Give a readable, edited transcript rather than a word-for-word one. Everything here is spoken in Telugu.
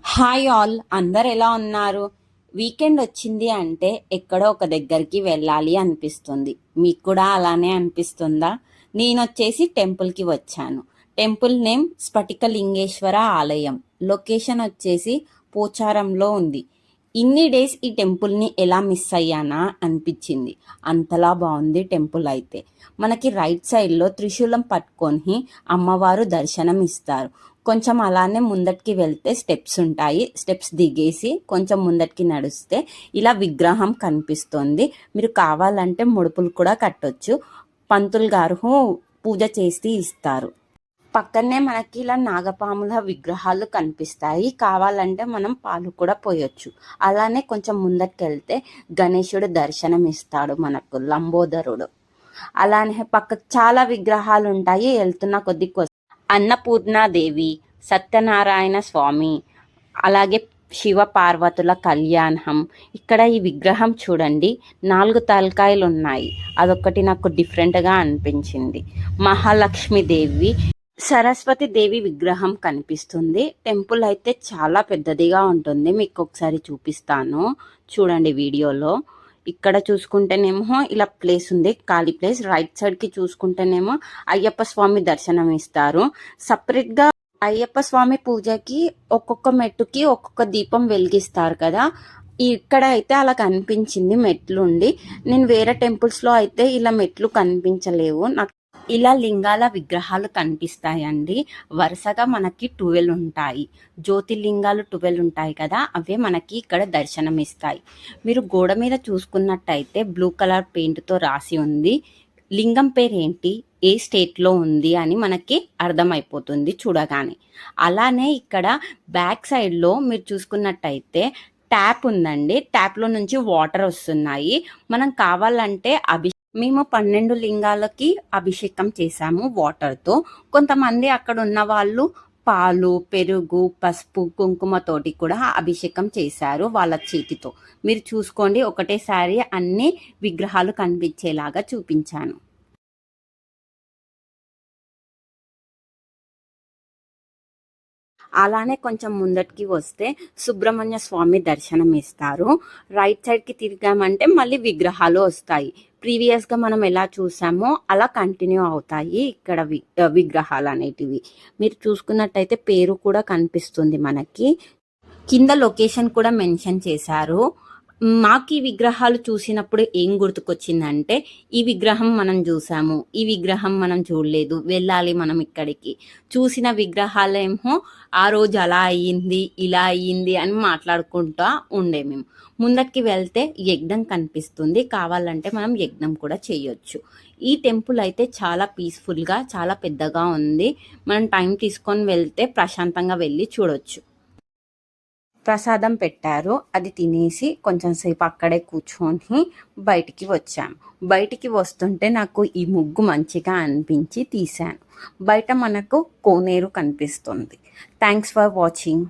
హాయ్ ఆల్, అందరు ఎలా ఉన్నారు? వీకెండ్ వచ్చింది అంటే ఎక్కడో ఒక దగ్గరికి వెళ్ళాలి అనిపిస్తుంది. మీకు కూడా అలానే అనిపిస్తుందా? నేను వచ్చేసి టెంపుల్కి వచ్చాను. టెంపుల్ నేమ్ స్ఫటికలింగేశ్వర ఆలయం. లొకేషన్ వచ్చేసి పోచారంలో ఉంది. ఇన్ని డేస్ ఈ టెంపుల్ని ఎలా మిస్ అయ్యానా అనిపించింది. అంతలా బాగుంది టెంపుల్ అయితే. మనకి రైట్ సైడ్లో త్రిశూలం పట్టుకొని అమ్మవారు దర్శనం ఇస్తారు. కొంచెం అలానే ముందటికి వెళ్తే స్టెప్స్ ఉంటాయి. స్టెప్స్ దిగేసి కొంచెం ముందటికి నడిస్తే ఇలా విగ్రహం కనిపిస్తుంది. మీరు కావాలంటే ముడుపులు కూడా కట్టొచ్చు. పంతులు గారు పూజ చేసి ఇస్తారు. పక్కనే మనకి ఇలా నాగపాముల విగ్రహాలు కనిపిస్తాయి. కావాలంటే మనం పాలు కూడా పోయొచ్చు. అలానే కొంచెం ముందటికెళ్తే గణేశుడు దర్శనం ఇస్తాడు మనకు, లంబోదరుడు. అలానే పక్కకు చాలా విగ్రహాలు ఉంటాయి. వెళ్తున్న కొద్ది అన్నపూర్ణాదేవి, సత్యనారాయణ స్వామి, అలాగే శివ పార్వతుల కళ్యాణం. ఇక్కడ ఈ విగ్రహం చూడండి, 4 తలకాయలు ఉన్నాయి. అదొక్కటి నాకు డిఫరెంట్గా అనిపించింది. మహాలక్ష్మీదేవి, సరస్వతి దేవి విగ్రహం కనిపిస్తుంది. టెంపుల్ అయితే చాలా పెద్దదిగా ఉంటుంది. మీకు ఒకసారి చూపిస్తాను చూడండి వీడియోలో. ఇక్కడ చూసుకుంటేనేమో ఇలా ప్లేస్ ఉంది, ఖాళీ ప్లేస్. రైట్ సైడ్ కి చూసుకుంటేనేమో అయ్యప్ప స్వామి దర్శనం ఇస్తారు. సపరేట్ గా అయ్యప్ప స్వామి పూజకి ఒక్కొక్క మెట్టుకి ఒక్కొక్క దీపం వెలిగిస్తారు కదా. ఇక్కడ అయితే అలా కనిపించింది మెట్లుండి. నేను వేరే టెంపుల్స్ లో అయితే ఇలా మెట్లు కనిపించలేవు నాకు. ఇలా లింగాల విగ్రహాలు కనిపిస్తాయండి. వరుసగా మనకి 12 ఉంటాయి. జ్యోతిర్లింగాలు 12 ఉంటాయి కదా, అవే మనకి ఇక్కడ దర్శనం ఇస్తాయి. మీరు గోడ మీద చూసుకున్నట్టయితే బ్లూ కలర్ పెయింట్తో రాసి ఉంది. లింగం పేరు ఏంటి, ఏ స్టేట్లో ఉంది అని మనకి అర్థమైపోతుంది చూడగానే. అలానే ఇక్కడ బ్యాక్ సైడ్లో మీరు చూసుకున్నట్టయితే ట్యాప్ ఉందండి. ట్యాప్లో నుంచి వాటర్ వస్తున్నాయి. మనం కావాలంటే మేము 12 లింగాలకి అభిషేకం చేశాము వాటర్తో. కొంతమంది అక్కడ ఉన్న వాళ్ళు పాలు, పెరుగు, పసుపు, కుంకుమతోటి కూడా అభిషేకం చేశారు వాళ్ళ చేతితో. మీరు చూసుకోండి, ఒకటేసారి అన్ని విగ్రహాలు కనిపించేలాగా చూపించాను. అలానే కొంచెం ముందటికి వస్తే సుబ్రహ్మణ్య స్వామి దర్శనం ఇస్తారు. రైట్ సైడ్కి తిరిగామంటే మళ్ళీ విగ్రహాలు వస్తాయి. ప్రీవియస్గా మనం ఎలా చూసామో అలా కంటిన్యూ అవుతాయి ఇక్కడ విగ్రహాలు అనేటివి. మీరు చూసుకున్నట్టయితే పేరు కూడా కనిపిస్తుంది మనకి. కింద లొకేషన్ కూడా మెన్షన్ చేశారు. మాకు ఈ విగ్రహాలు చూసినప్పుడు ఏం గుర్తుకొచ్చిందంటే, ఈ విగ్రహం మనం చూసాము, ఈ విగ్రహం మనం చూడలేదు, వెళ్ళాలి మనం ఇక్కడికి. చూసిన విగ్రహాలేమో ఆ రోజు అలా అయ్యింది, ఇలా అయ్యింది అని మాట్లాడుకుంటా ఉండే మేము. ముందరికి వెళ్తే యజ్ఞం కనిపిస్తుంది. కావాలంటే మనం యజ్ఞం కూడా చేయొచ్చు. ఈ టెంపుల్ అయితే చాలా పీస్ఫుల్గా, చాలా పెద్దగా ఉంది. మనం టైం తీసుకొని వెళ్తే ప్రశాంతంగా వెళ్ళి చూడొచ్చు. ప్రసాదం పెట్టారు, అది తినేసి కొంచెం సేపు అక్కడే కూర్చొని బయటికి వచ్చాము. బయటికి వస్తుంటే నాకు ఈ ముగ్గు మంచిగా అనిపించి తీశాను. బయట మనకు కోనేరు కనిపిస్తుంది. Thanks for watching.